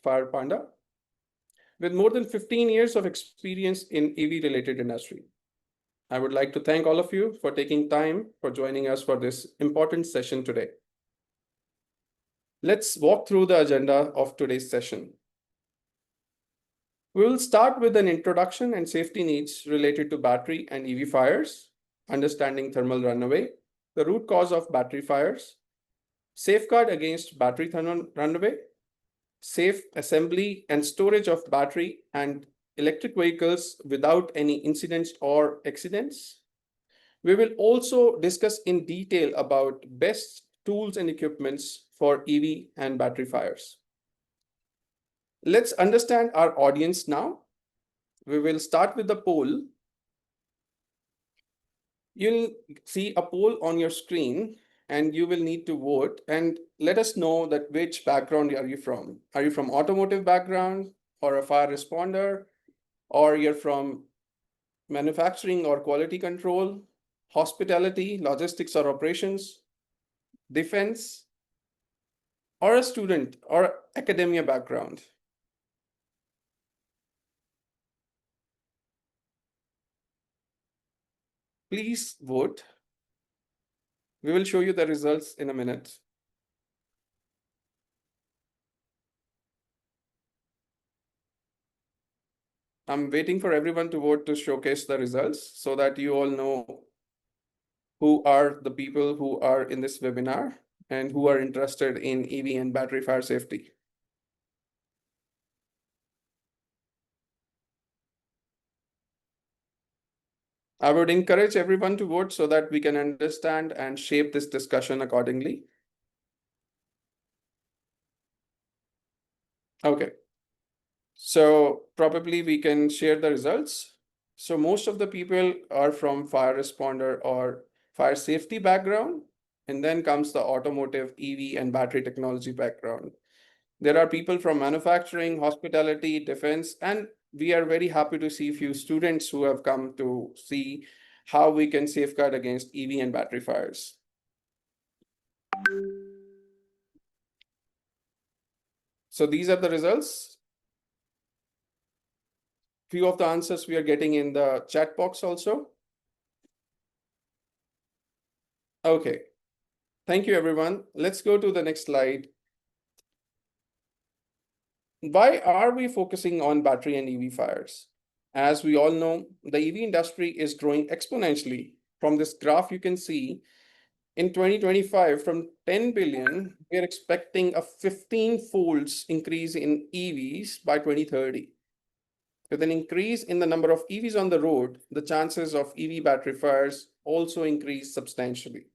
Fire Panda, with more than 15 years of experience in EV-related industry. I would like to thank all of you for taking time for joining us for this important session today. Let's walk through the agenda of today's session. We will start with an introduction and safety needs related to battery and EV fires, understanding thermal runaway, the root cause of battery fires, safeguard against battery thermal runaway, safe assembly and storage of battery and electric vehicles without any incidents or accidents. We will also discuss in detail about best tools and equipments for EV and battery fires. Let's understand our audience now. We will start with the poll. You'll see a poll on your screen and you will need to vote and let us know that which background are you from. Are you from automotive background or a fire responder, or you're from manufacturing or quality control, hospitality, logistics or operations, defense, or a student or academia background? Please vote. We will show you the results in a minute. I'm waiting for everyone to vote to showcase the results so that you all know who are the people who are in this webinar and who are interested in EV and battery fire safety. I would encourage everyone to vote so that we can understand and shape this discussion accordingly. Okay, so probably we can share the results. So most of the people are from fire responder or fire safety background, and then comes the automotive, EV, and battery technology background. There are people from manufacturing, hospitality, defense, and we are very happy to see a few students who have come to see how we can safeguard against EV and battery fires. So these are the results. Few of the answers we are getting in the chat box also. Okay, thank you everyone. Let's go to the next slide. Why are we focusing on battery and EV fires? As we all know, the EV industry is growing exponentially. From this graph, you can see in 2025, from 10 billion, we're expecting a 15-folds increase in EVs by 2030. With an increase in the number of EVs on the road, the chances of EV battery fires also increase substantially.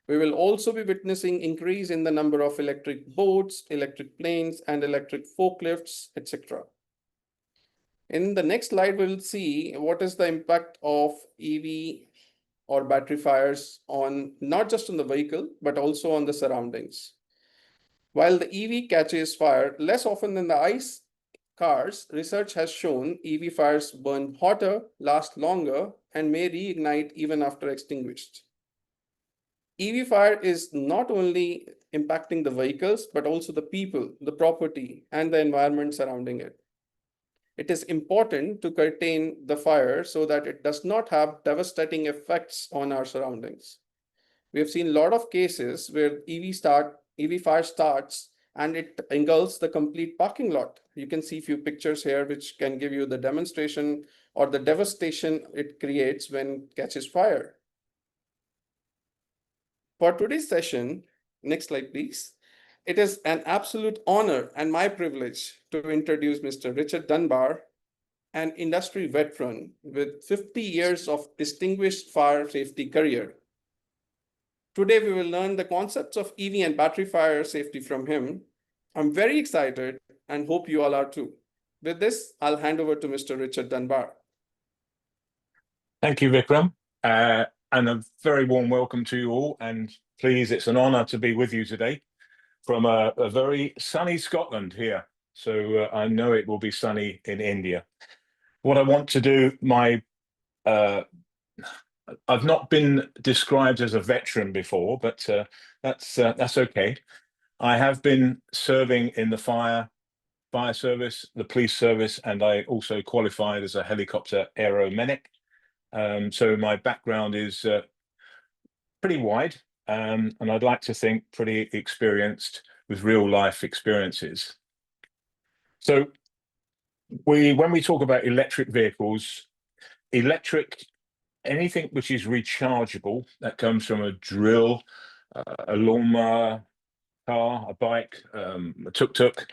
We will also be witnessing increase in the number of electric boats, electric planes, and electric forklifts, etc. In the next slide, we'll see what is the impact of EV or battery fires on not just on the vehicle, but also on the surroundings. While the EV catches fire less often than the ICE cars, research has shown EV fires burn hotter, last longer, and may reignite even after extinguished. EV fire is not only impacting the vehicles, but also the people, the property, and the environment surrounding it. It is important to contain the fire so that it does not have devastating effects on our surroundings. We have seen a lot of cases where EV fire starts and it engulfs the complete parking lot. You can see a few pictures here which can give you the demonstration or the devastation it creates when it catches fire. For today's session, next slide please. It is an absolute honor and my privilege to introduce Mr. Richard Dunbar, an industry veteran with 50 years of distinguished fire safety career. Today, we will learn the concepts of EV and battery fire safety from him. I'm very excited and hope you all are too. With this, I'll hand over to Mr. Richard Dunbar. Thank you, Vikram. And a very warm welcome to you all. And please, it's an honor to be with you today from a very sunny Scotland here. So I know it will be sunny in India. What I want to do, I've not been described as a veteran before, but that's okay. I have been serving in the fire fire service, the police service, and I also qualified as a helicopter aero medic. So my background is pretty wide, and I'd like to think pretty experienced with real life experiences. So when we talk about electric vehicles, anything which is rechargeable, that comes from a drill, a lawnmower, car, a bike, a tuk-tuk,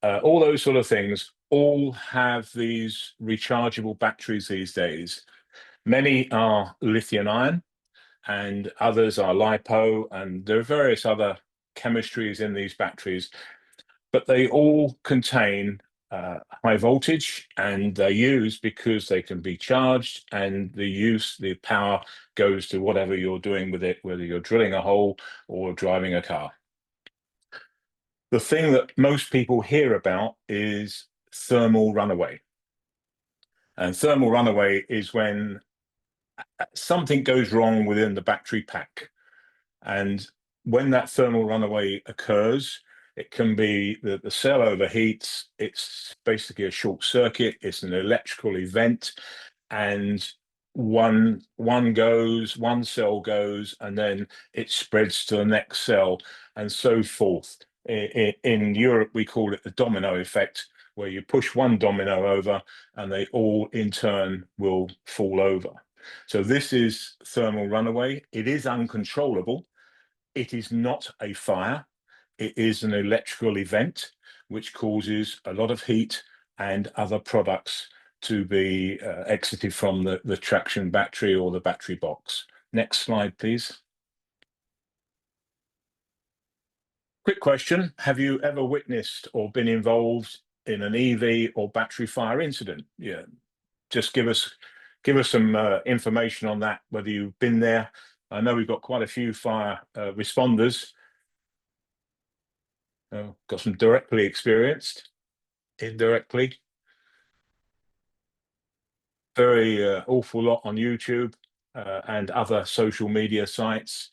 all those sort of things, all have these rechargeable batteries these days. Many are lithium ion, and others are lipo, and there are various other chemistries in these batteries, but they all contain high voltage, and they're used because they can be charged, and the power goes to whatever you're doing with it, whether you're drilling a hole or driving a car. The thing that most people hear about is thermal runaway. And thermal runaway is when something goes wrong within the battery pack. And when that thermal runaway occurs, it can be that the cell overheats, it's basically a short circuit, it's an electrical event, and one cell goes, and then it spreads to the next cell, and so forth. In Europe, we call it the domino effect, where you push one domino over and they all in turn will fall over. So this is thermal runaway. It is uncontrollable. It is not a fire. It is an electrical event which causes a lot of heat and other products to be exited from the traction battery or the battery box. Next slide, please. Quick question. Have you ever witnessed or been involved in an EV or battery fire incident? Yeah, just give us some information on that, whether you've been there. I know we've got quite a few fire responders. Got some directly experienced, indirectly. Very awful lot on YouTube and other social media sites.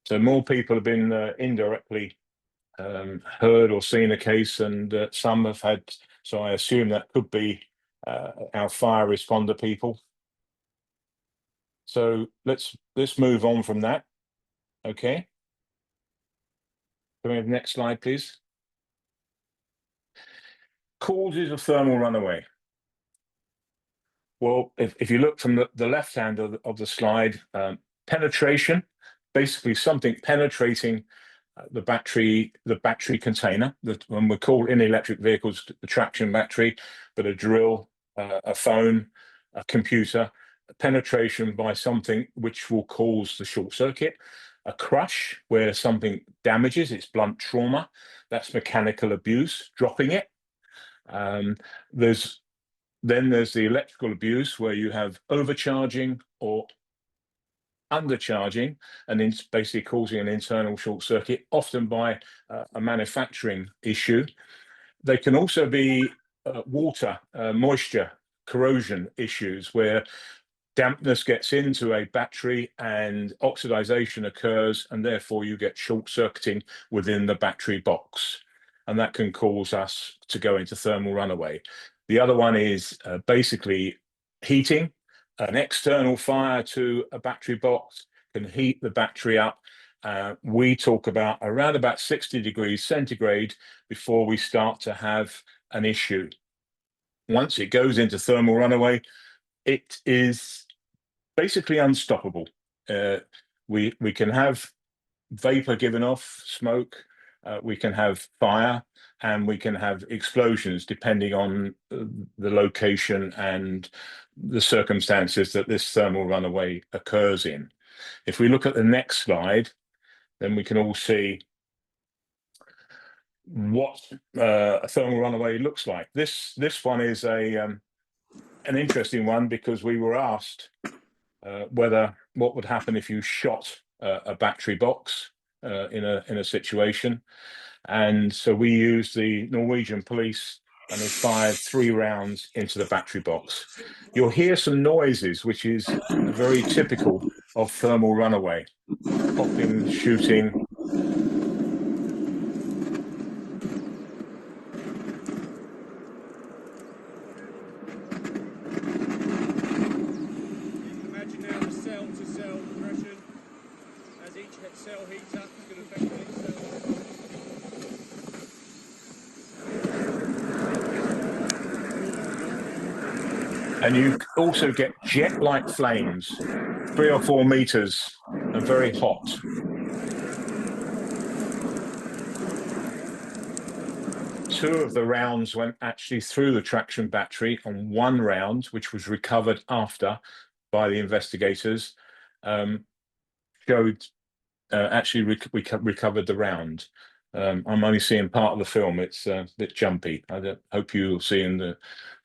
So more people have been indirectly heard or seen a case, and some have had. So I assume that could be our fire responder people. So let's move on from that. Okay. Can we have the next slide, please? Causes of thermal runaway. Well, if you look from the left hand of the slide, penetration, basically something penetrating the battery container, when we call in electric vehicles the traction battery, but a drill, a phone, a computer, penetration by something which will cause the short circuit. A crush, where something damages, it's blunt trauma, that's mechanical abuse, dropping it. There's the electrical abuse, where you have overcharging or undercharging, and it's basically causing an internal short circuit, often by a manufacturing issue. They can also be water, moisture, corrosion issues, where dampness gets into a battery and oxidization occurs, and therefore you get short circuiting within the battery box, and that can cause us to go into thermal runaway. The other one is basically heating. An external fire to a battery box can heat the battery up. We talk about around about 60 degrees centigrade before we start to have an issue. Once it goes into thermal runaway, it is basically unstoppable. We can have vapor given off, smoke, we can have fire, and we can have explosions, depending on the location and the circumstances that this thermal runaway occurs in. If we look at the next slide, then we can all see what a thermal runaway looks like. This one is an interesting one, because we were asked what would happen if you shot a battery box in a situation, and so we used the Norwegian police, and they fired 3 rounds into the battery box. You'll hear some noises, which is very typical of thermal runaway: popping, shooting. And you also get jet-like flames, 3 or 4 meters, and very hot. Two of the rounds went actually through the traction battery, and one round, which was recovered after by the investigators, showed actually recovered the round. I'm only seeing part of the film. It's a bit jumpy. I hope you'll see in the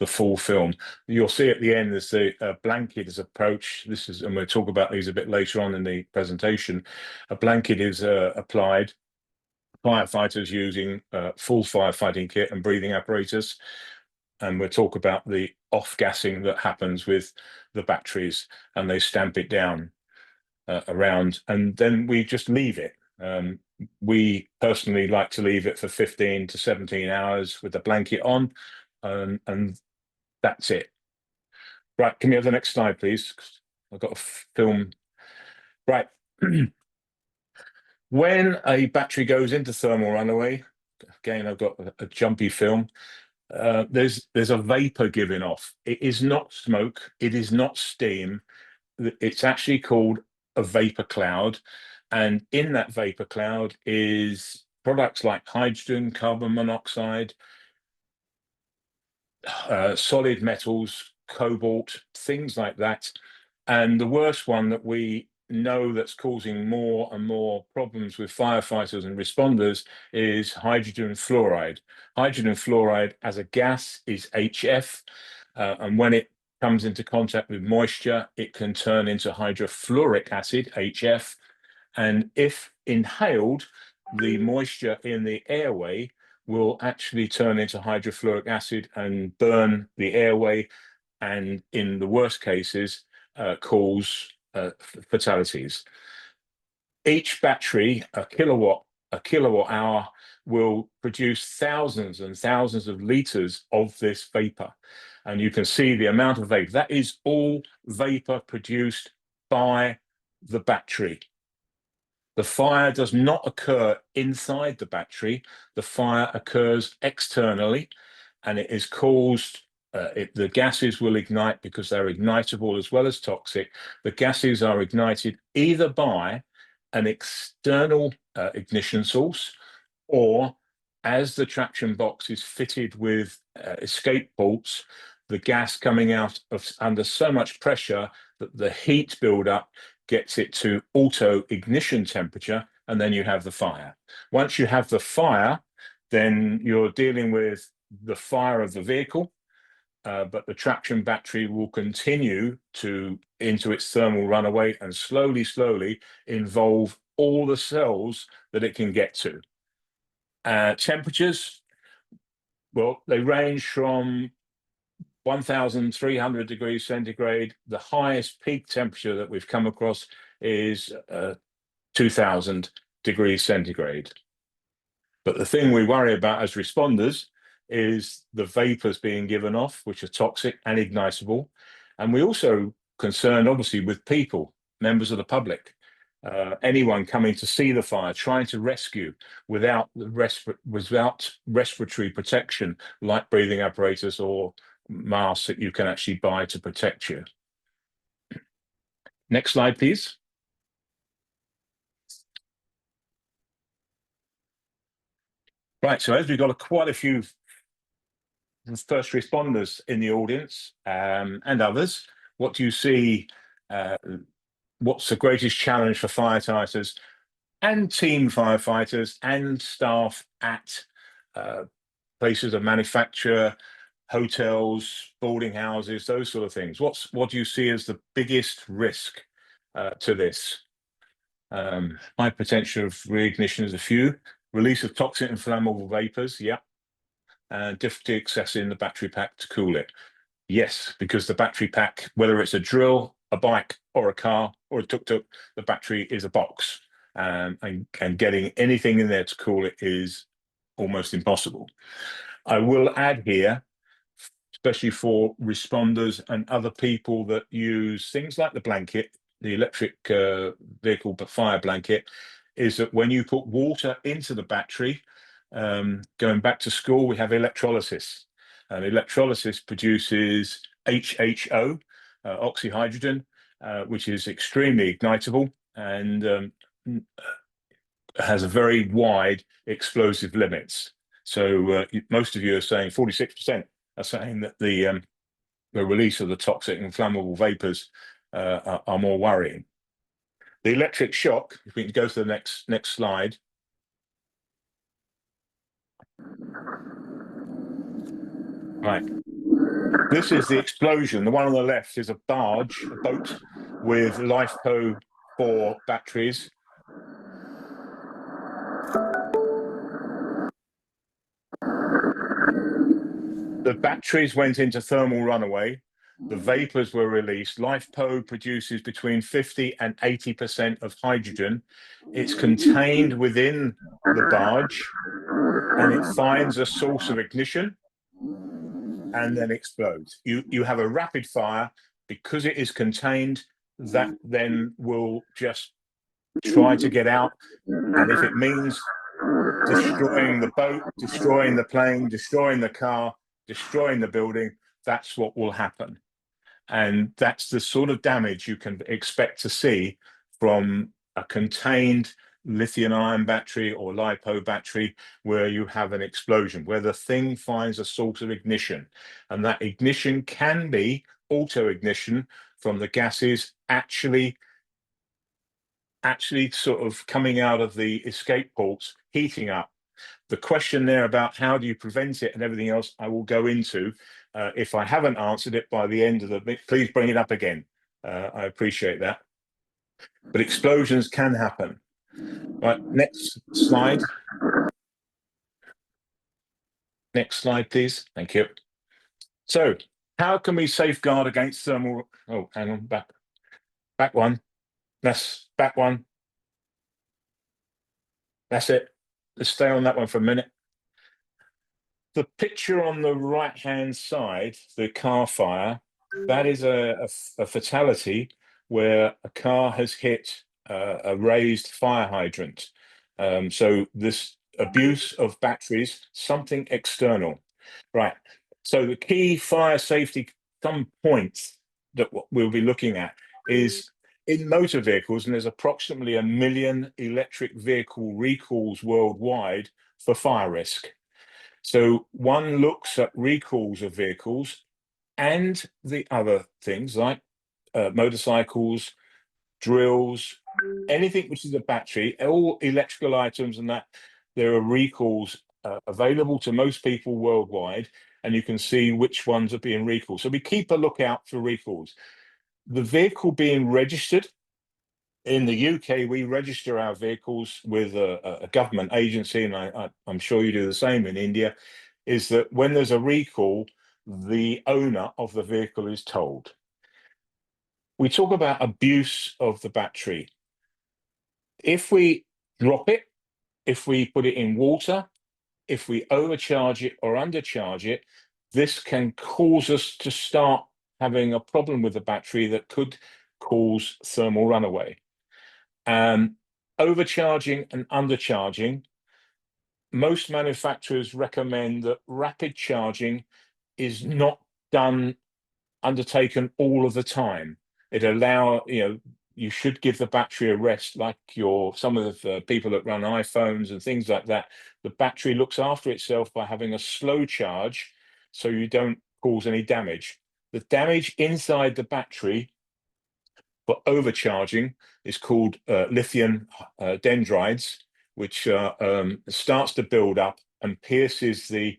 full film. You'll see at the end there's a blanket is approached. This is, and we'll talk about these a bit later on in the presentation. A blanket is applied. Firefighters using full firefighting kit and breathing apparatus. And we'll talk about the off-gassing that happens with the batteries, and they stamp it down around, and then we just leave it. We personally like to leave it for 15 to 17 hours with the blanket on, and that's it. Right, can we have the next slide, please? I've got a film. Right. When a battery goes into thermal runaway, again, I've got a jumpy film. There's a vapor giving off. It is not smoke. It is not steam. It's actually called a vapor cloud, and in that vapor cloud is products like hydrogen, carbon monoxide, solid metals, cobalt, things like that. And the worst one that we know that's causing more and more problems with firefighters and responders is hydrogen fluoride. Hydrogen fluoride as a gas is HF, and when it comes into contact with moisture, it can turn into hydrofluoric acid, HF. And if inhaled, the moisture in the airway will actually turn into hydrofluoric acid and burn the airway, and in the worst cases, cause fatalities. Each battery, a kilowatt hour, will produce thousands and thousands of liters of this vapor. And you can see the amount of vapor. That is all vapor produced by the battery. The fire does not occur inside the battery. The fire occurs externally, and it is caused, the gases will ignite because they're ignitable as well as toxic. The gases are ignited either by an external ignition source, or as the traction box is fitted with escape ports, the gas coming out of under so much pressure that the heat buildup gets it to auto ignition temperature, and then you have the fire. Once you have the fire, then you're dealing with the fire of the vehicle, but the traction battery will continue into its thermal runaway and slowly involve all the cells that it can get to. Temperatures, well, they range from 1,300 degrees centigrade. The highest peak temperature that we've come across is 2,000 degrees centigrade. But the thing we worry about as responders is the vapors being given off, which are toxic and ignitable. And we also concerned, obviously, with people, members of the public, anyone coming to see the fire, trying to rescue without respiratory protection, like breathing apparatus or masks that you can actually buy to protect you. Next slide, please. Right, so as we've got quite a few first responders in the audience, and others, what do you see, what's the greatest challenge for firefighters and team firefighters and staff at places of manufacture, hotels, boarding houses, those sort of things? What do you see as the biggest risk to this? High potential of reignition is a few. Release of toxic and flammable vapors, yeah. Difficulty accessing the battery pack to cool it. Yes, because the battery pack, whether it's a drill, a bike, or a car, or a tuk-tuk, the battery is a box. And getting anything in there to cool it is almost impossible. I will add here, especially for responders and other people that use things like the blanket, the electric vehicle fire blanket, is that when you put water into the battery, going back to school, we have electrolysis. And electrolysis produces HHO, oxyhydrogen, which is extremely ignitable and has a very wide explosive limits. So most of you are saying 46% are saying that the release of the toxic and flammable vapors are more worrying. The electric shock, if we can go to the next slide. Right. This is the explosion. The one on the left is a barge, a boat with LiFePO 4 batteries. The batteries went into thermal runaway. The vapors were released. LiFePO produces between 50 and 80% of hydrogen. It's contained within the barge and it finds a source of ignition and then explodes. You have a rapid fire because it is contained that then will just try to get out. And if it means destroying the boat, destroying the plane, destroying the car, destroying the building, that's what will happen. And that's the sort of damage you can expect to see from a contained lithium-ion battery or LiPo battery where you have an explosion, where the thing finds a source of ignition. And that ignition can be auto-ignition from the gases actually sort of coming out of the escape ports, heating up. The question there about how do you prevent it and everything else, I will go into. If I haven't answered it by the end of the bit, please bring it up again. I appreciate that. But explosions can happen. Right, next slide. Next slide, please. Thank you. So, how can we safeguard against thermal? Oh, hang on, back one. That's back one. That's it. Let's stay on that one for a minute. The picture on the right-hand side, the car fire, that is a fatality where a car has hit a raised fire hydrant. So this abuse of batteries, something external. Right. So the key fire safety, some points that we'll be looking at is in motor vehicles, and there's approximately 1 million electric vehicle recalls worldwide for fire risk. So one looks at recalls of vehicles and the other things like motorcycles, drills, anything which is a battery, all electrical items, and that there are recalls available to most people worldwide, and you can see which ones are being recalled. So we keep a lookout for recalls. The vehicle being registered, in the UK, we register our vehicles with a government agency, and I'm sure you do the same in India, is that when there's a recall, the owner of the vehicle is told. We talk about abuse of the battery. If we drop it, if we put it in water, if we overcharge it or undercharge it, this can cause us to start having a problem with the battery that could cause thermal runaway. Overcharging and undercharging, most manufacturers recommend that rapid charging is not undertaken all of the time. You should give the battery a rest, like some of the people that run iPhones and things like that. The battery looks after itself by having a slow charge so you don't cause any damage. The damage inside the battery for overcharging is called lithium dendrites, which starts to build up and pierces the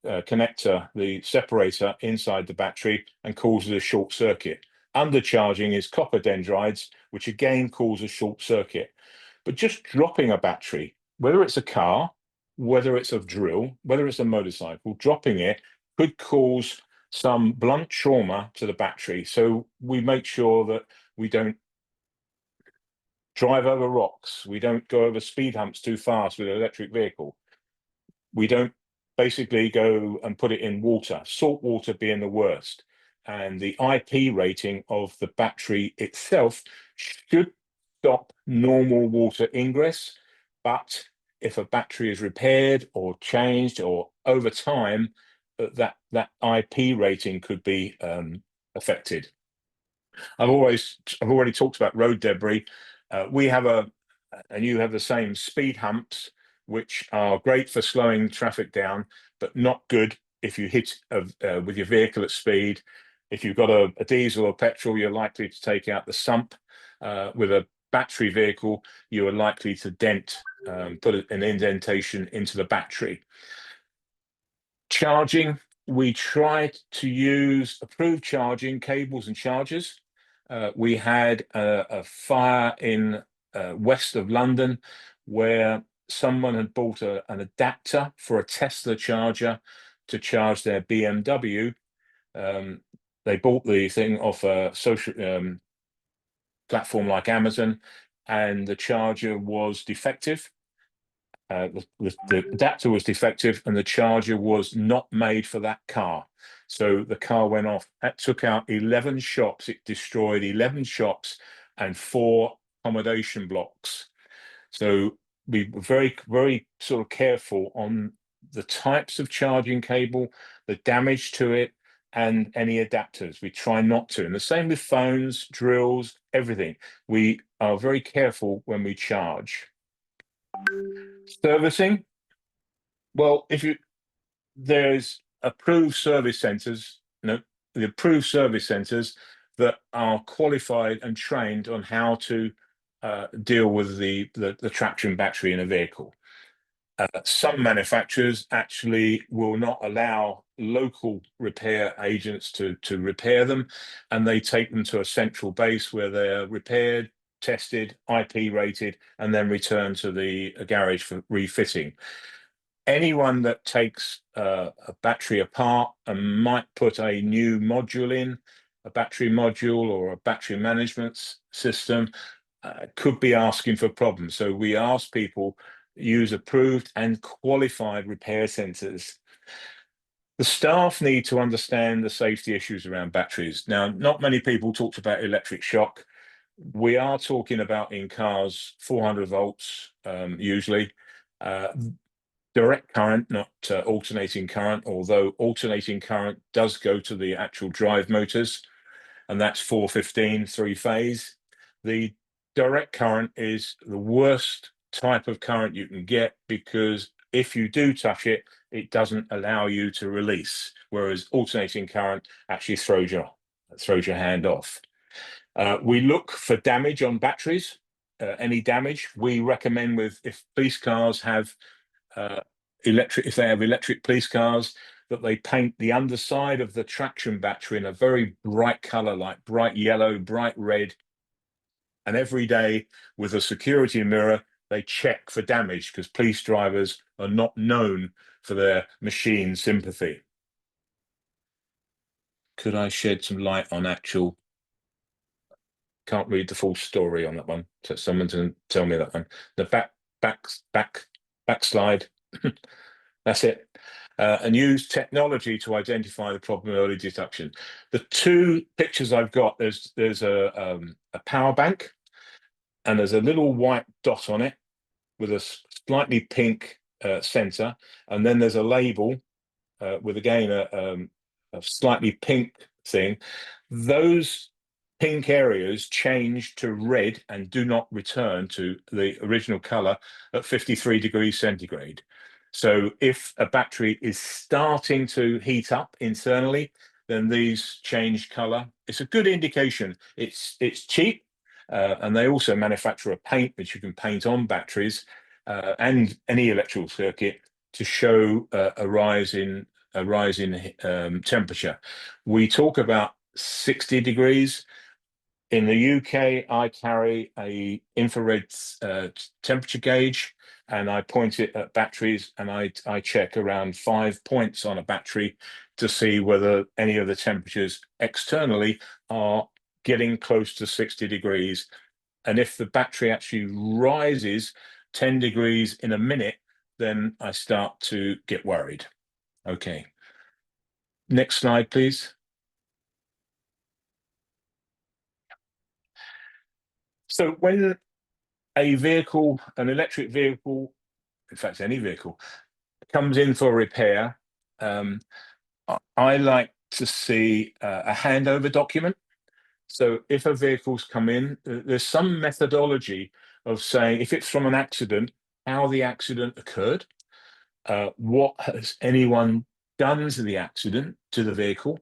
connector, the separator inside the battery, and causes a short circuit. Undercharging is copper dendrites, which again cause a short circuit. But just dropping a battery, whether it's a car, whether it's a drill, whether it's a motorcycle, dropping it could cause some blunt trauma to the battery. So we make sure that we don't drive over rocks. We don't go over speed humps too fast with an electric vehicle. We don't basically go and put it in water, salt water being the worst. And the IP rating of the battery itself should stop normal water ingress. But if a battery is repaired or changed or over time, that IP rating could be affected. I've already talked about road debris. We have and you have the same, speed humps, which are great for slowing traffic down, but not good if you hit with your vehicle at speed. If you've got a diesel or petrol, you're likely to take out the sump. With a battery vehicle, you are likely to put an indentation into the battery. Charging, we try to use approved charging cables and chargers. We had a fire in west of London where someone had bought an adapter for a Tesla charger to charge their BMW. They bought the thing off a social platform like Amazon, and the charger was defective. The adapter was defective and the charger was not made for that car. So the car went off. That took out 11 shops. It destroyed 11 shops and 4 accommodation blocks. So we were very, very sort of careful on the types of charging cable, the damage to it, and any adapters. We try not to. And the same with phones, drills, everything. We are very careful when we charge. Servicing, well, there's approved service centers, the approved service centers that are qualified and trained on how to deal with the traction battery in a vehicle. Some manufacturers actually will not allow local repair agents to repair them, and they take them to a central base where they're repaired, tested, IP rated, and then returned to the garage for refitting. Anyone that takes a battery apart and might put a new module in, a battery module or a battery management system, could be asking for problems. So we ask people use approved and qualified repair centers. The staff need to understand the safety issues around batteries. Now, not many people talked about electric shock. We are talking about in cars 400 volts usually. Direct current, not alternating current, although alternating current does go to the actual drive motors, and that's 415 3-phase. The direct current is the worst type of current you can get because if you do touch it, it doesn't allow you to release, whereas alternating current actually throws your hand off. We look for damage on batteries. Any damage, we recommend if police cars have if they have electric police cars, that they paint the underside of the traction battery in a very bright color, like bright yellow, bright red. And every day with a security mirror, they check for damage because police drivers are not known for their machine sympathy. Could I shed some light on actual? Can't read the full story on that one. So someone can tell me that one. The back slide. That's it. And use technology to identify the problem early detection. The 2 pictures I've got, there's a power bank, and there's a little white dot on it with a slightly pink center, and then there's a label with again a slightly pink thing. Those pink areas change to red and do not return to the original color at 53 degrees centigrade. So if a battery is starting to heat up internally, then these change color. It's a good indication. It's cheap, and they also manufacture a paint which you can paint on batteries and any electrical circuit to show a rise in temperature. We talk about 60 degrees. In the UK, I carry a infrared temperature gauge, and I point it at batteries, and I check around 5 points on a battery to see whether any of the temperatures externally are getting close to 60 degrees. And if the battery actually rises 10 degrees in a minute, then I start to get worried. Okay. Next slide, please. So when an electric vehicle, in fact, any vehicle, comes in for repair, I like to see a handover document. So if a vehicle's come in, there's some methodology of saying if it's from an accident, how the accident occurred, what has anyone done to the accident, to the vehicle.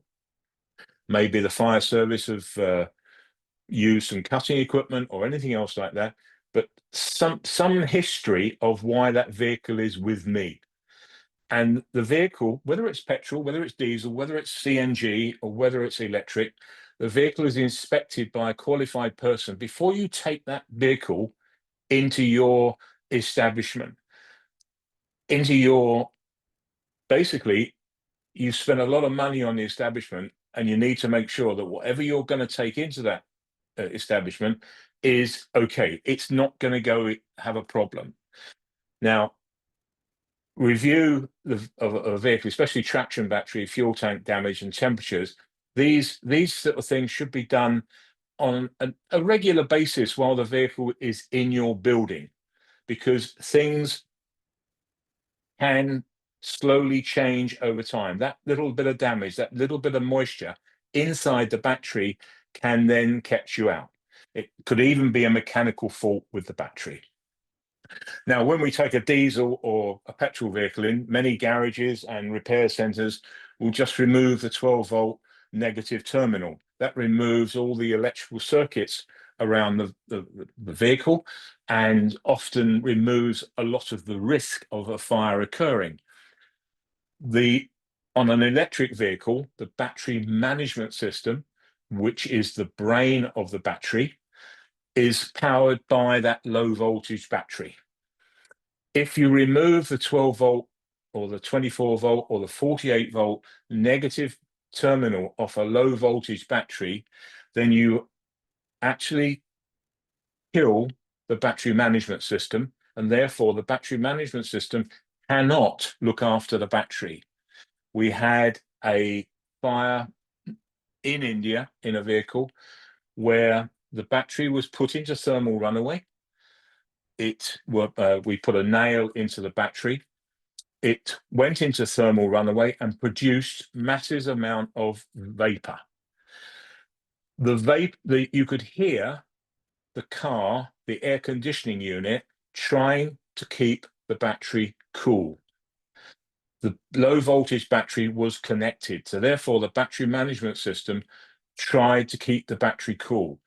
Maybe the fire service have used some cutting equipment or anything else like that, but some history of why that vehicle is with me. And the vehicle, whether it's petrol, whether it's diesel, whether it's CNG, or whether it's electric, the vehicle is inspected by a qualified person before you take that vehicle into your establishment, into your, basically, you spend a lot of money on the establishment, and you need to make sure that whatever you're going to take into that establishment is okay. It's not going to go have a problem. Now, review of a vehicle, especially traction battery, fuel tank damage, and temperatures. These sort of things should be done on a regular basis while the vehicle is in your building, because things can slowly change over time. That little bit of damage, that little bit of moisture inside the battery can then catch you out. It could even be a mechanical fault with the battery. Now, when we take a diesel or a petrol vehicle in, many garages and repair centres will just remove the 12-volt negative terminal. That removes all the electrical circuits around the vehicle, and often removes a lot of the risk of a fire occurring. On an electric vehicle, the battery management system, which is the brain of the battery, is powered by that low voltage battery. If you remove the 12-volt or the 24-volt or the 48-volt negative terminal off a low voltage battery, then you actually kill the battery management system, and therefore the battery management system cannot look after the battery. We had a fire in India in a vehicle where the battery was put into thermal runaway. We put a nail into the battery. It went into thermal runaway and produced massive amount of vapor. You could hear the car, the air conditioning unit, trying to keep the battery cool. The low voltage battery was connected, so therefore the battery management system tried to keep the battery cool.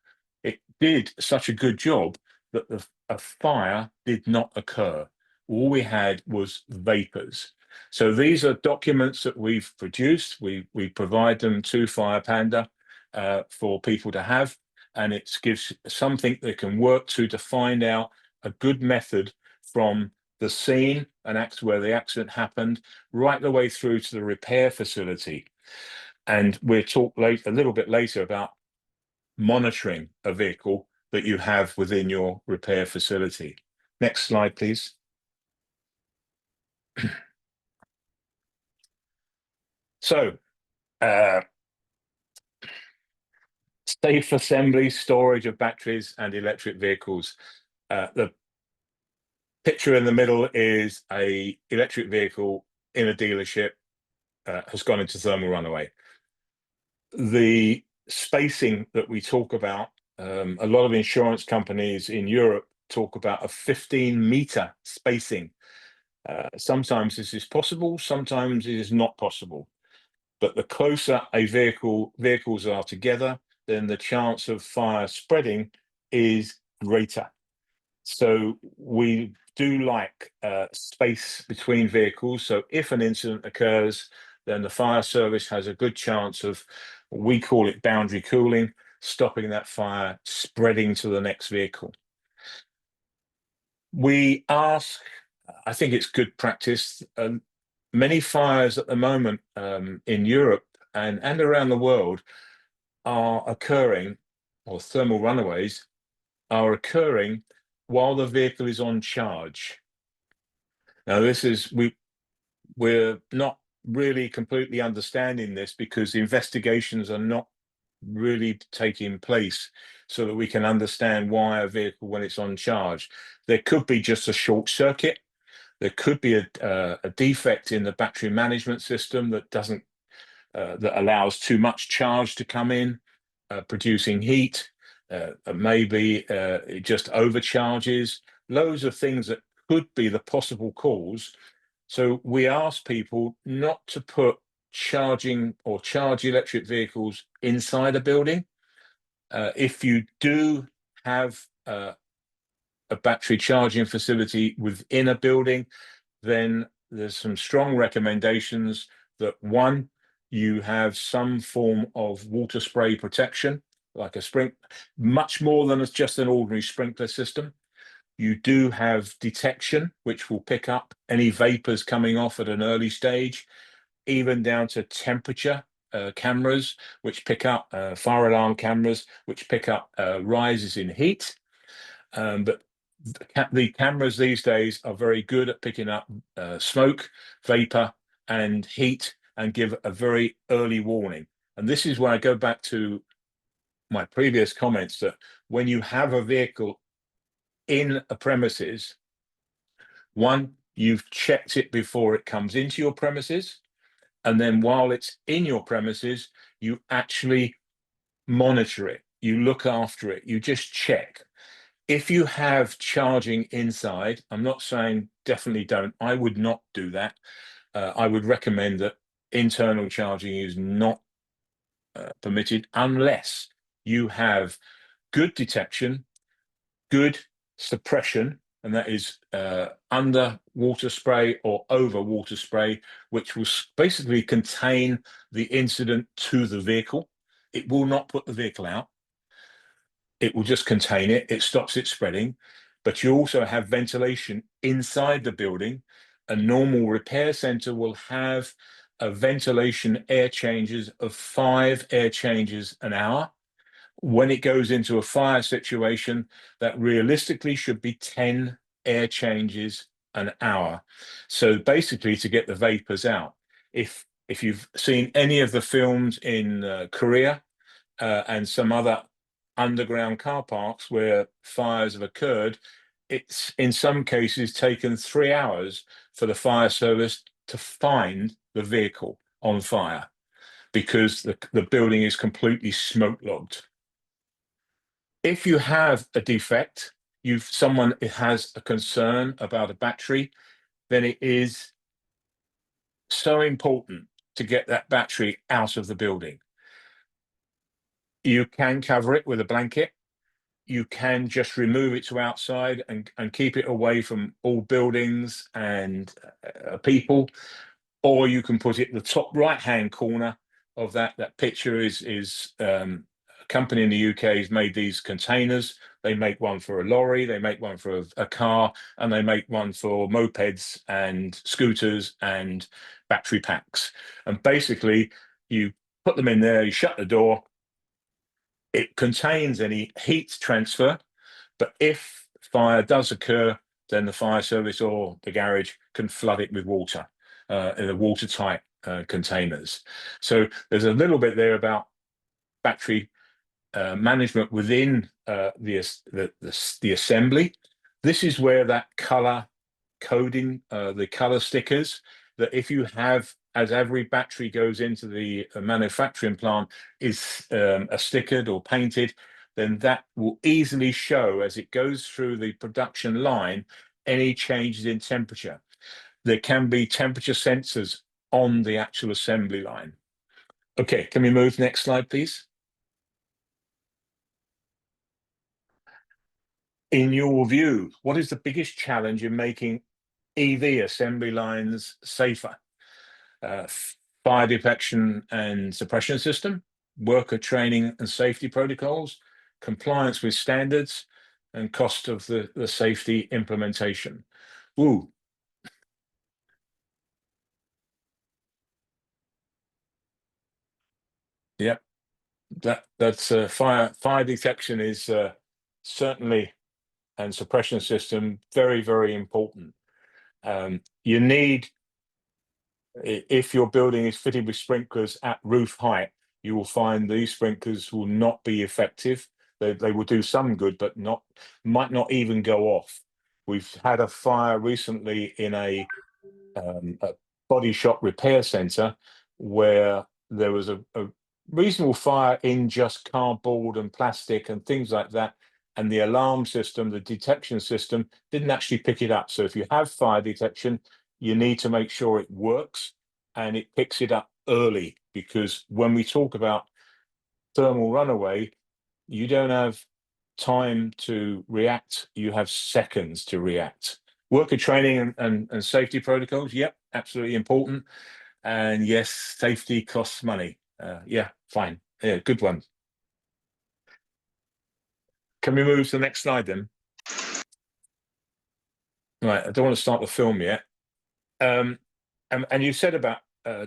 It did such a good job that a fire did not occur. All we had was vapors. So these are documents that we've produced. We provide them to Fire Panda for people to have, and it gives something they can work to find out a good method from the scene and where the accident happened, right the way through to the repair facility. And we'll talk a little bit later about monitoring a vehicle that you have within your repair facility. Next slide, please. So, safe assembly, storage of batteries and electric vehicles. The picture in the middle is an electric vehicle in a dealership, has gone into thermal runaway. The spacing that we talk about, a lot of insurance companies in Europe talk about a 15-meter spacing. Sometimes this is possible, sometimes it is not possible. But the closer vehicles are together, then the chance of fire spreading is greater. So we do like space between vehicles. So if an incident occurs, then the fire service has a good chance of, we call it boundary cooling, stopping that fire spreading to the next vehicle. We ask, I think it's good practice, many fires at the moment in Europe and around the world are occurring, or thermal runaways are occurring while the vehicle is on charge. Now, we're not really completely understanding this because investigations are not really taking place so that we can understand why a vehicle, when it's on charge, there could be just a short circuit. There could be a defect in the battery management system that doesn't that allows too much charge to come in, producing heat. Maybe it just overcharges. Loads of things that could be the possible cause. So we ask people not to put charging or charge electric vehicles inside a building. If you do have a battery charging facility within a building, then there's some strong recommendations that, one, you have some form of water spray protection, like a much more than just an ordinary sprinkler system. You do have detection, which will pick up any vapors coming off at an early stage, even down to temperature cameras, which pick up fire alarm cameras, which pick up rises in heat. But the cameras these days are very good at picking up smoke, vapor, and heat, and give a very early warning. And this is where I go back to my previous comments, that when you have a vehicle in a premises, one, you've checked it before it comes into your premises, and then while it's in your premises, you actually monitor it, you look after it, you just check. If you have charging inside, I'm not saying definitely don't, I would not do that. I would recommend that internal charging is not permitted unless you have good detection, good suppression, and that is under water spray or over water spray, which will basically contain the incident to the vehicle. It will not put the vehicle out. It will just contain it. It stops it spreading. But you also have ventilation inside the building. A normal repair center will have a ventilation air changes of 5 air changes an hour. When it goes into a fire situation, that realistically should be 10 air changes an hour. So basically, to get the vapors out. If you've seen any of the films in Korea and some other underground car parks where fires have occurred, it's in some cases taken 3 hours for the fire service to find the vehicle on fire because the building is completely smoke logged. If you have a defect, someone has a concern about a battery, then it is so important to get that battery out of the building. You can cover it with a blanket. You can just remove it to outside and keep it away from all buildings and people, or you can put it in the top right-hand corner of that picture. Is a company in the UK has made these containers. They make one for a lorry, they make one for a car, and they make one for mopeds and scooters and battery packs. And basically, you put them in there, you shut the door. It contains any heat transfer, but if fire does occur, then the fire service or the garage can flood it with water in the watertight containers. So there's a little bit there about battery management within the assembly. This is where that color coding, the color stickers, that if you have, as every battery goes into the manufacturing plant, is stickered or painted, then that will easily show as it goes through the production line any changes in temperature. There can be temperature sensors on the actual assembly line. Okay, can we move next slide, please? In your view, what is the biggest challenge in making EV assembly lines safer? Fire detection and suppression system, worker training and safety protocols, compliance with standards, and cost of the safety implementation. Ooh. Yep, that's fire detection is certainly, and suppression system, very, very important. You need, if your building is fitted with sprinklers at roof height, you will find these sprinklers will not be effective. They will do some good, but might not even go off. We've had a fire recently in a body shop repair center where there was a reasonable fire in just cardboard and plastic and things like that. And the alarm system, the detection system, didn't actually pick it up. So if you have fire detection, you need to make sure it works and it picks it up early, because when we talk about thermal runaway, you don't have time to react, you have seconds to react. Worker training and safety protocols, yep, absolutely important. And yes, safety costs money. Yeah, fine. Yeah, good one. Can we move to the next slide then? Right, I don't want to start the film yet. And you said about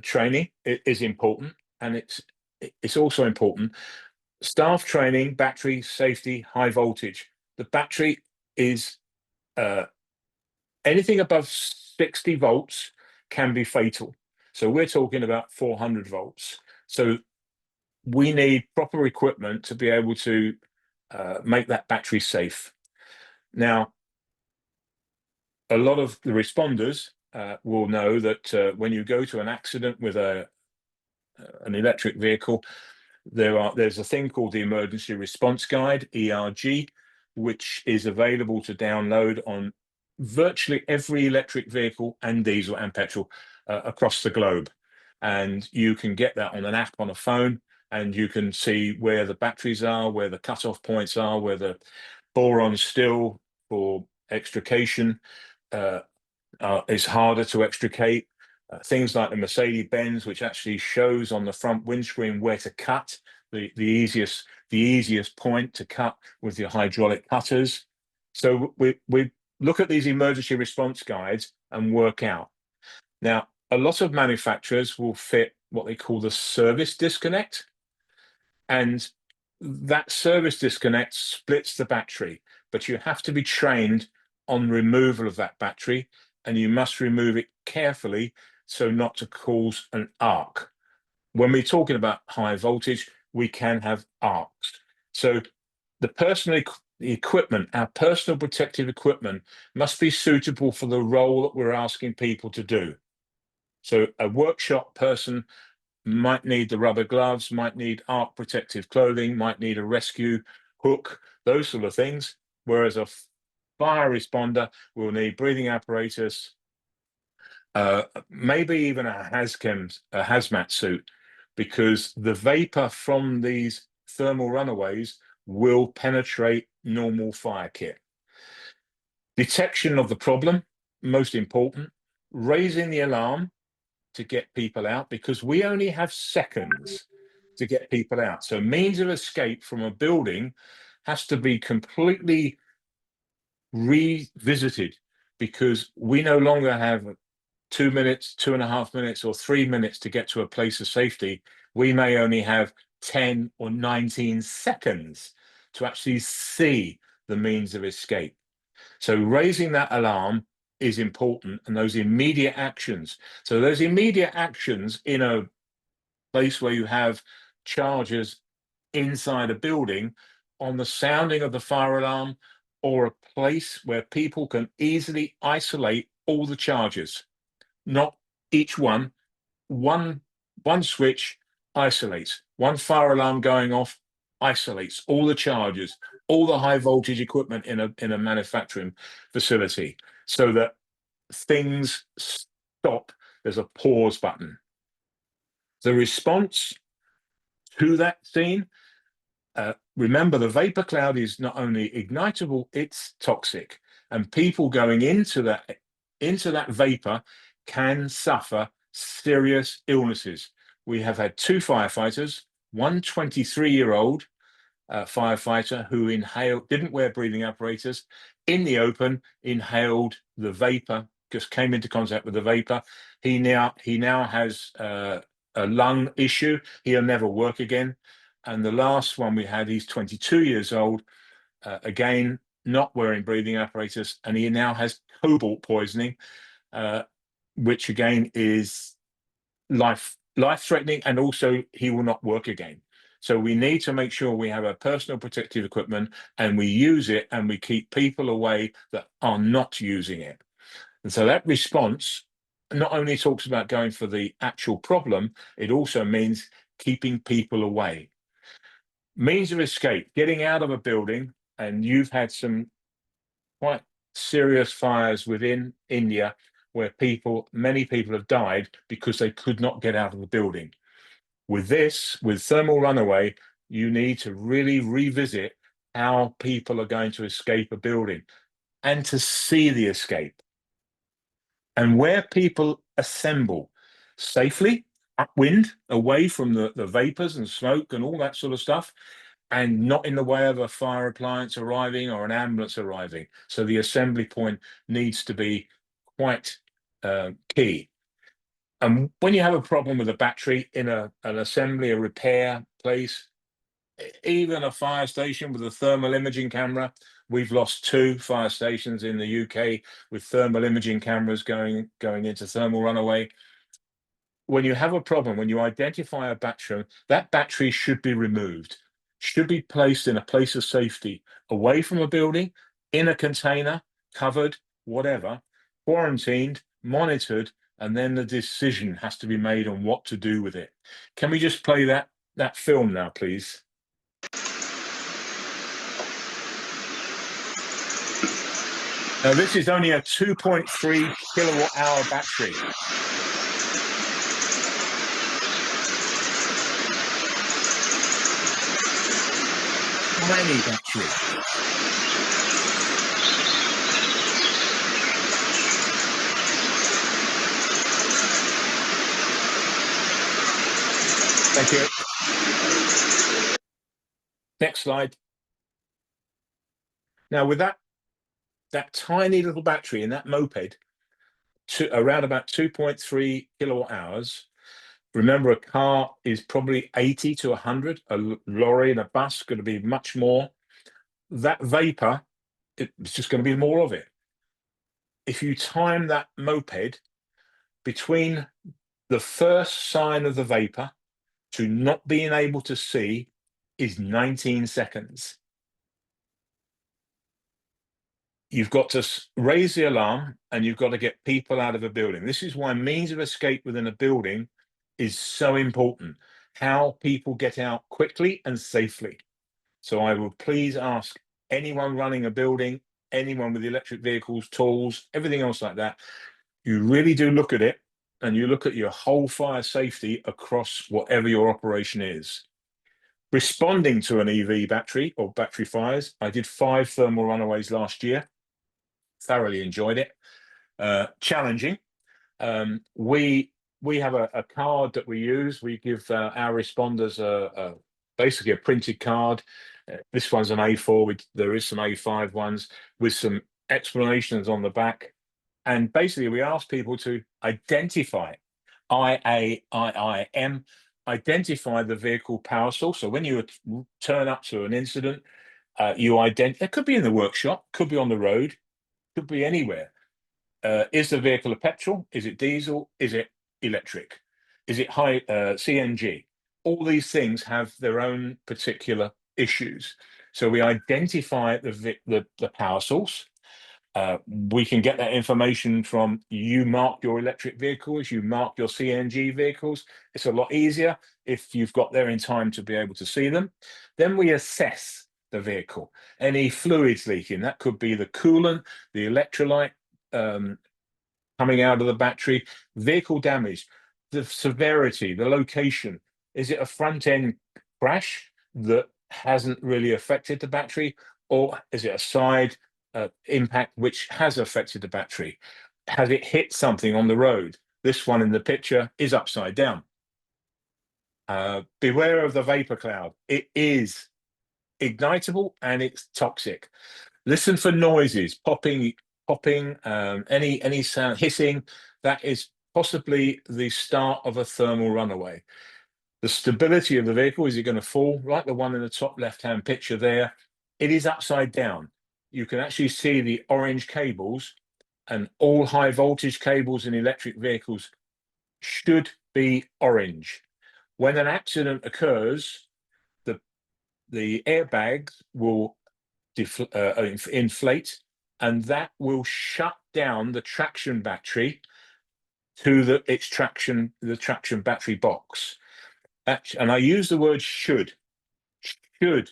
training, it is important, and it's also important. Staff training, battery safety, high voltage. The battery is anything above 60 volts can be fatal. So we're talking about 400 volts. So we need proper equipment to be able to make that battery safe. Now, a lot of the responders will know that when you go to an accident with an electric vehicle, there's a thing called the Emergency Response Guide, ERG, which is available to download on virtually every electric vehicle and diesel and petrol across the globe. And you can get that on an app on a phone, and you can see where the batteries are, where the cutoff points are, where the boron still for extrication is harder to extricate. Things like the Mercedes-Benz, which actually shows on the front windscreen where to cut, the easiest point to cut with your hydraulic cutters. So we look at these emergency response guides and work out. Now, a lot of manufacturers will fit what they call the service disconnect, and that service disconnect splits the battery, but you have to be trained on removal of that battery, and you must remove it carefully so not to cause an arc. When we're talking about high voltage, we can have arcs. So the personal equipment, our personal protective equipment, must be suitable for the role that we're asking people to do. So a workshop person might need the rubber gloves, might need arc protective clothing, might need a rescue hook, those sort of things. Whereas a fire responder will need breathing apparatus, maybe even a hazmat suit, because the vapor from these thermal runaways will penetrate normal fire kit. Detection of the problem, most important. Raising the alarm to get people out, because we only have seconds to get people out. So means of escape from a building has to be completely revisited, because we no longer have 2 minutes, 2.5 minutes, or 3 minutes to get to a place of safety. We may only have 10 or 19 seconds to actually see the means of escape. So raising that alarm is important, and those immediate actions. So those immediate actions in a place where you have charges inside a building, on the sounding of the fire alarm, or a place where people can easily isolate all the charges, not each one. One switch isolates. One fire alarm going off isolates all the charges, all the high voltage equipment in a manufacturing facility, so that things stop. There's a pause button. The response to that scene, remember, the vapor cloud is not only ignitable, it's toxic, and people going into that vapor can suffer serious illnesses. We have had 2 firefighters, one 23-year-old firefighter who didn't wear breathing apparatus, in the open, inhaled the vapor, just came into contact with the vapor. He now has a lung issue. He'll never work again. And the last one we had, he's 22 years old, again, not wearing breathing apparatus, and he now has cobalt poisoning, which again is life-threatening, and also he will not work again. So we need to make sure we have our personal protective equipment and we use it, and we keep people away that are not using it. And so that response not only talks about going for the actual problem, it also means keeping people away. Means of escape, getting out of a building, and you've had some quite serious fires within India where many people have died because they could not get out of the building. With thermal runaway, you need to really revisit how people are going to escape a building and to see the escape. And where people assemble safely, upwind, away from the vapors and smoke and all that sort of stuff, and not in the way of a fire appliance arriving or an ambulance arriving. So the assembly point needs to be quite key. And when you have a problem with a battery in an assembly, a repair place, even a fire station with a thermal imaging camera, we've lost 2 fire stations in the UK with thermal imaging cameras going into thermal runaway. When you have a problem, when you identify a battery, that battery should be removed, should be placed in a place of safety, away from a building, in a container, covered, whatever, quarantined, monitored, and then the decision has to be made on what to do with it. Can we just play that film now, please? Now, this is only a 2.3 kilowatt hour battery. Tiny battery. Thank you. Next slide. Now, with that tiny little battery in that moped, to around about 2.3 kilowatt hours. Remember, a car is probably 80 to 100. A lorry and a bus going to be much more. That vapor, it's just going to be more of it. If you time that moped between the first sign of the vapor to not being able to see is 19 seconds. You've got to raise the alarm and you've got to get people out of a building. This is why means of escape within a building is so important. How people get out quickly and safely. So I will please ask anyone running a building, anyone with electric vehicles, tools, everything else like that, you really do look at it and you look at your whole fire safety across whatever your operation is. Responding to an EV battery or battery fires, I did 5 thermal runaways last year. Thoroughly enjoyed it. Challenging. We have a card that we use. We give our responders basically a printed card. This one's an A4. There is some A5 ones with some explanations on the back. And basically, we ask people to identify IAIIM, identify the vehicle power source. So when you turn up to an incident, it could be in the workshop, could be on the road, could be anywhere. Is the vehicle a petrol? Is it diesel? Is it electric? Is it high CNG? All these things have their own particular issues. So we identify the power source. We can get that information from you mark your electric vehicles, you mark your CNG vehicles. It's a lot easier if you've got there in time to be able to see them. Then we assess the vehicle. Any fluids leaking, that could be the coolant, the electrolyte coming out of the battery, vehicle damage, the severity, the location. Is it a front end crash that hasn't really affected the battery, or is it a side impact which has affected the battery? Has it hit something on the road? This one in the picture is upside down. Beware of the vapor cloud. It is ignitable and it's toxic. Listen for noises, popping, any sound, hissing. That is possibly the start of a thermal runaway. The stability of the vehicle, is it going to fall? Like the one in the top left-hand picture there, it is upside down. You can actually see the orange cables, and all high voltage cables in electric vehicles should be orange. When an accident occurs, the airbags will inflate, and that will shut down the traction battery to the traction battery box. And I use the word should shut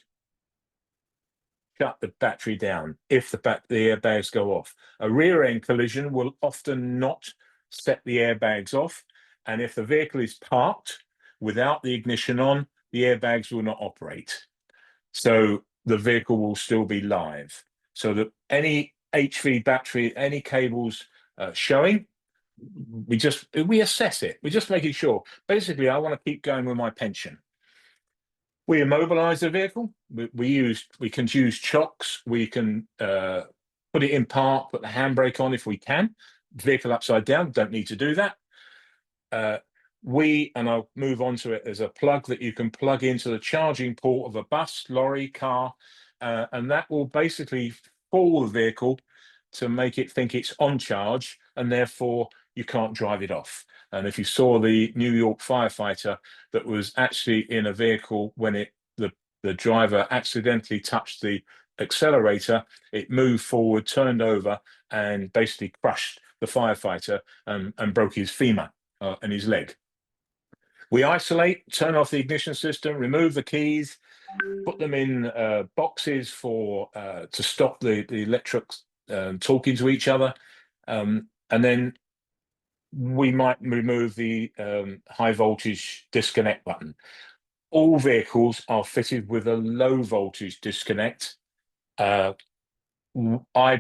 the battery down if the airbags go off. A rear end collision will often not set the airbags off, and if the vehicle is parked without the ignition on, the airbags will not operate. So the vehicle will still be live. So that any HV battery, any cables showing, we assess it. We're just making sure. Basically, I want to keep going with my pension. We immobilize the vehicle. We can use chocks. We can put it in park, put the handbrake on if we can. Vehicle upside down, don't need to do that. And I'll move on to it as a plug that you can plug into the charging port of a bus, lorry, car, and that will basically fool the vehicle to make it think it's on charge, and therefore you can't drive it off. And if you saw the New York firefighter that was actually in a vehicle when the driver accidentally touched the accelerator, it moved forward, turned over, and basically crushed the firefighter and broke his femur and his leg. We isolate, turn off the ignition system, remove the keys, put them in boxes to stop the electrics talking to each other, and then we might remove the high voltage disconnect button. All vehicles are fitted with a low voltage disconnect. I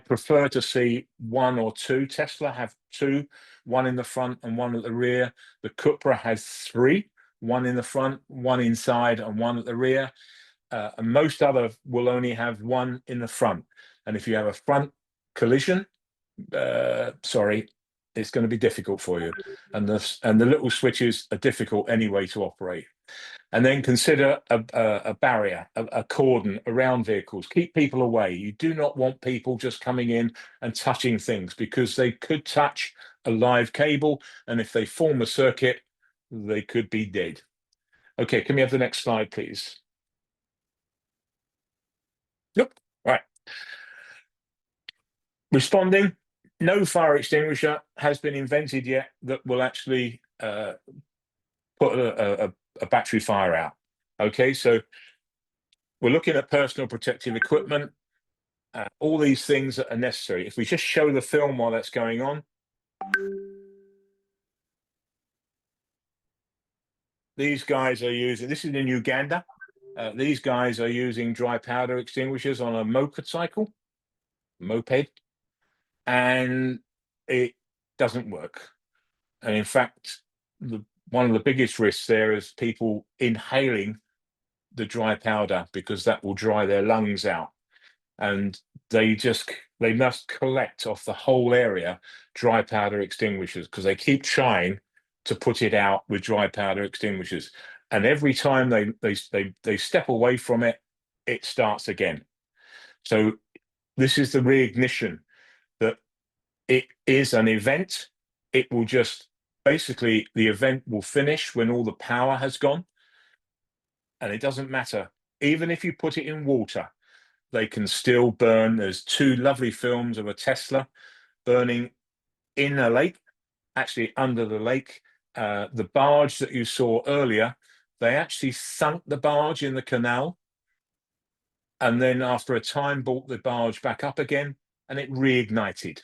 prefer to see one or two. Tesla have two, one in the front and one at the rear. The Cupra has three, one in the front, one inside, and one at the rear. And most other will only have one in the front. And if you have a front collision, sorry, it's going to be difficult for you. And the little switches are difficult anyway to operate. And then consider a barrier, a cordon around vehicles. Keep people away. You do not want people just coming in and touching things, because they could touch a live cable, and if they form a circuit, they could be dead. Okay, can we have the next slide, please? Yep, right. Responding, no fire extinguisher has been invented yet that will actually put a battery fire out. Okay, so we're looking at personal protective equipment, all these things that are necessary. If we just show the film while that's going on. These guys are using, this is in Uganda, these guys are using dry powder extinguishers on a moped, and it doesn't work. And in fact, one of the biggest risks there is people inhaling the dry powder, because that will dry their lungs out. And they must collect off the whole area dry powder extinguishers, because they keep trying to put it out with dry powder extinguishers. And every time they step away from it, it starts again. So this is the reignition, that it is an event. It will just, basically, the event will finish when all the power has gone. And it doesn't matter. Even if you put it in water, they can still burn. There's two lovely films of a Tesla burning in a lake, actually under the lake. The barge that you saw earlier, they actually sunk the barge in the canal, and then after a time brought the barge back up again, and it reignited.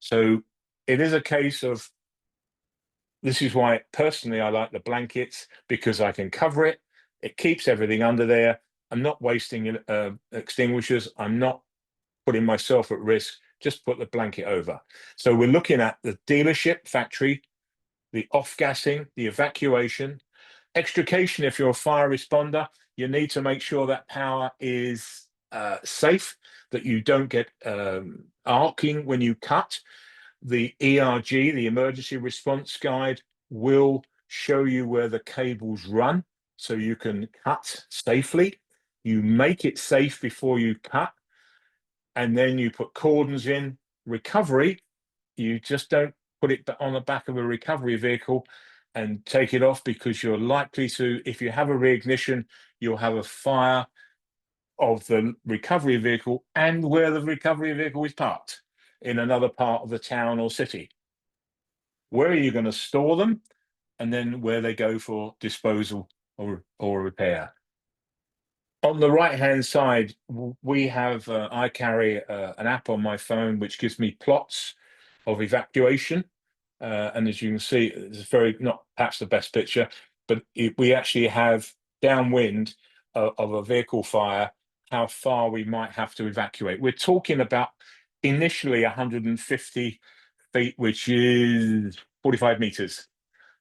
So it is a case of, this is why personally I like the blankets, because I can cover it. It keeps everything under there. I'm not wasting extinguishers. I'm not putting myself at risk. Just put the blanket over. So we're looking at the dealership, factory, the off-gassing, the evacuation, extrication. If you're a fire responder, you need to make sure that power is safe, that you don't get arcing when you cut. The ERG, the emergency response guide, will show you where the cables run, so you can cut safely. You make it safe before you cut, and then you put cordons in. Recovery, you just don't put it on the back of a recovery vehicle and take it off, because you're likely to, if you have a reignition, you'll have a fire of the recovery vehicle and where the recovery vehicle is parked in another part of the town or city. where are you going to store them, and then where they go for disposal or repair. On the right-hand side, we have, I carry an app on my phone which gives me plots of evacuation. And as you can see, it's very, not perhaps the best picture, but we actually have downwind of a vehicle fire, how far we might have to evacuate. We're talking about initially 150 feet, which is 45 meters.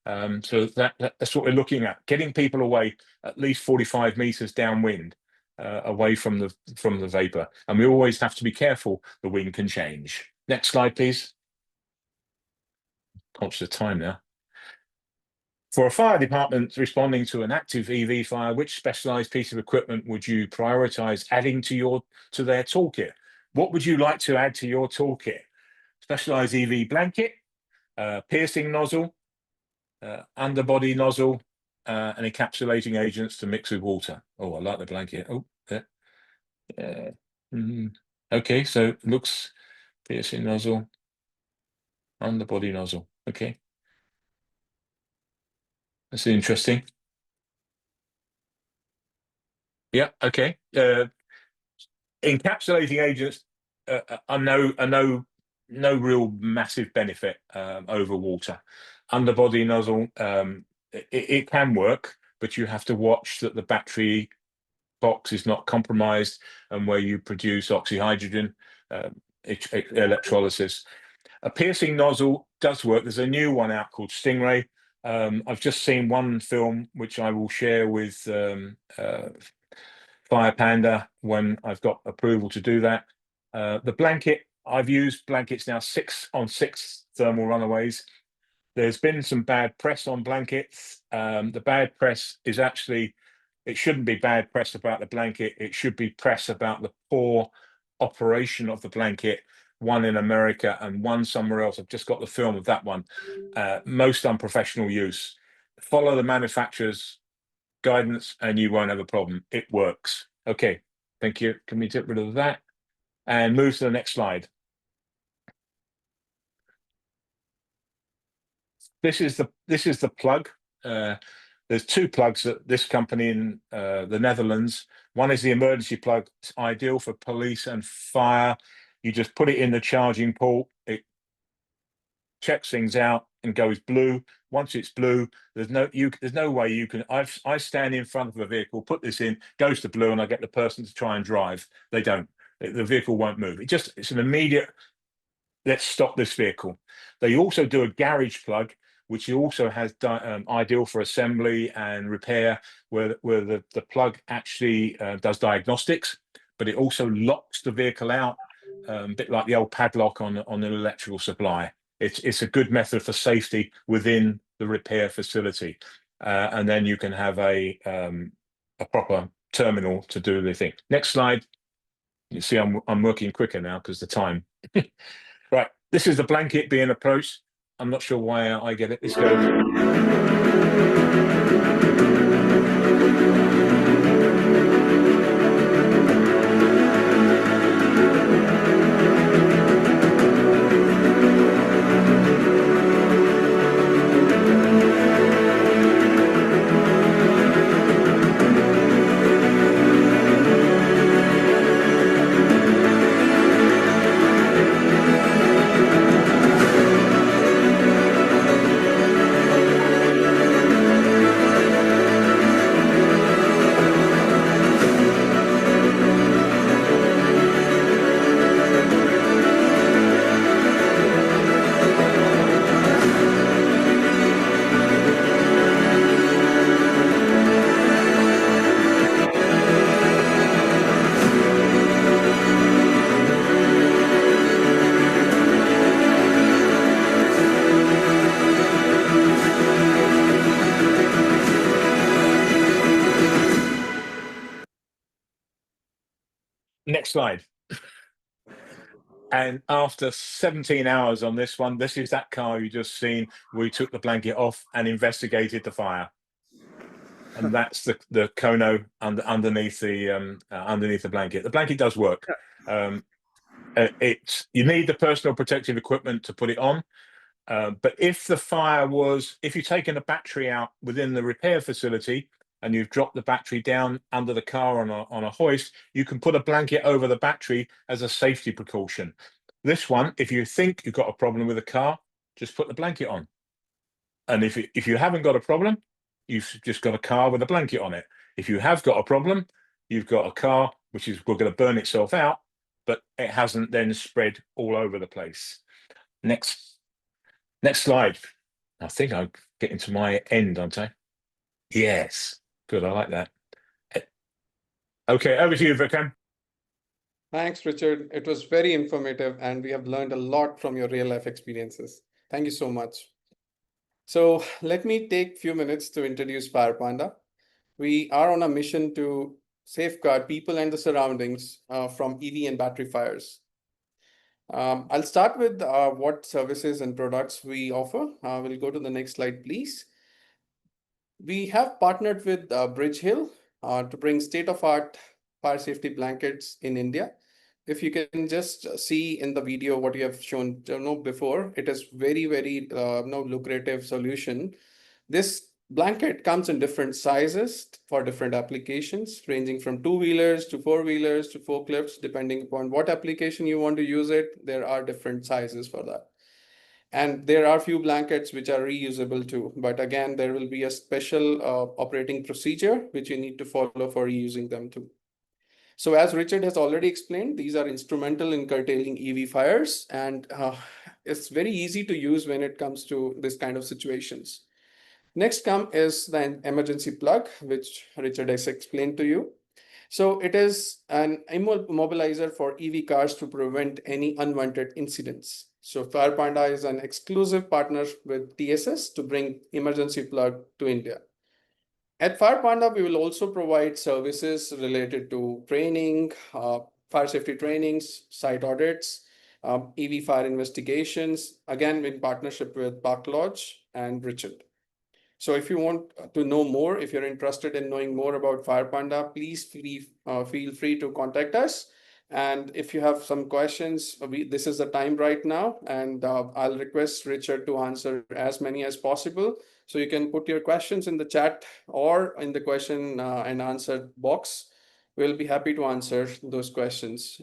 So that's what we're looking at, getting people away at least 45 meters downwind, away from the vapor. And we always have to be careful, the wind can change. Next slide, please. Conscious of time now. For a fire department responding to an active EV fire, which specialized piece of equipment would you prioritize adding to their toolkit? What would you like to add to your toolkit? Specialized EV blanket, piercing nozzle, underbody nozzle, and encapsulating agents to mix with water. Oh, I like the blanket. Oh, there. Okay, so looks piercing nozzle, underbody nozzle. Okay, that's interesting. Yeah. Okay. Encapsulating agents are no real massive benefit over water. Underbody nozzle, it can work, but you have to watch that the battery box is not compromised, and where you produce oxyhydrogen, electrolysis. A piercing nozzle does work. There's a new one out called Stingray. I've just seen one film which I will share with Fire Panda when I've got approval to do that. The blanket, I've used blankets now 6 thermal runaways. There's been some bad press on blankets. The bad press is actually, it shouldn't be bad press about the blanket. It should be press about the poor operation of the blanket, one in America and one somewhere else. I've just got the film of that one. Most unprofessional use. Follow the manufacturer's guidance and you won't have a problem. It works. Okay, thank you. Can we get rid of that and move to the next slide? This is the plug. There's 2 plugs at this company in the Netherlands. One is the emergency plug. It's ideal for police and fire. You just put it in the charging port. It checks things out and goes blue. Once it's blue, there's no way you can. I stand in front of a vehicle, put this in, goes to blue, and I get the person to try and drive. They don't. The vehicle won't move. It's an immediate. Let's stop this vehicle. They also do a garage plug, which also has ideal for assembly and repair, where the plug actually does diagnostics, but it also locks the vehicle out, a bit like the old padlock on an electrical supply. It's a good method for safety within the repair facility, and then you can have a proper terminal to do the thing. Next slide. You see, I'm working quicker now because the time. Right, this is the blanket being approached. I'm not sure why I get it. This goes. Next slide. And after 17 hours on this one, this is that car you just seen. We took the blanket off and investigated the fire. And that's the Kono underneath the blanket. The blanket does work. You need the personal protective equipment to put it on. But if the fire was, if you've taken a battery out within the repair facility and you've dropped the battery down under the car on a hoist, you can put a blanket over the battery as a safety precaution. This one, if you think you've got a problem with the car, just put the blanket on. And if you haven't got a problem, you've just got a car with a blanket on it. If you have got a problem, you've got a car which is going to burn itself out, but it hasn't then spread all over the place. Next slide. I think I'm getting to my end, aren't I? Yes. Good. I like that. Okay, over to you, Vikram. Thanks, Richard. It was very informative, and we have learned a lot from your real life experiences. Thank you so much. So let me take a few minutes to introduce Fire Panda. We are on a mission to safeguard people and the surroundings from EV and battery fires. I'll start with what services and products we offer. We'll go to the next slide, please. We have partnered with Bridge Hill to bring state-of-art fire safety blankets in India. If you can just see in the video what you have shown before, it is very, very lucrative solution. This blanket comes in different sizes for different applications, ranging from two-wheelers to four-wheelers to forklifts, depending upon what application you want to use it. There are different sizes for that. And there are few blankets which are reusable too. But again, there will be a special operating procedure which you need to follow for reusing them too. So as Richard has already explained, these are instrumental in curtailing EV fires, and it's very easy to use when it comes to this kind of situations. Next is the emergency plug, which Richard has explained to you. So it is an immobilizer for EV cars to prevent any unwanted incidents. So Fire Panda is an exclusive partner with TSS to bring emergency plug to India. At Fire Panda, we will also provide services related to training, fire safety trainings, site audits, EV fire investigations, again in partnership with Park Lodge and Richard. So if you want to know more, if you're interested in knowing more about Fire Panda, please feel free to contact us. And if you have some questions, this is the time right now, and I'll request Richard to answer as many as possible. So you can put your questions in the chat or in the question and answer box. We'll be happy to answer those questions.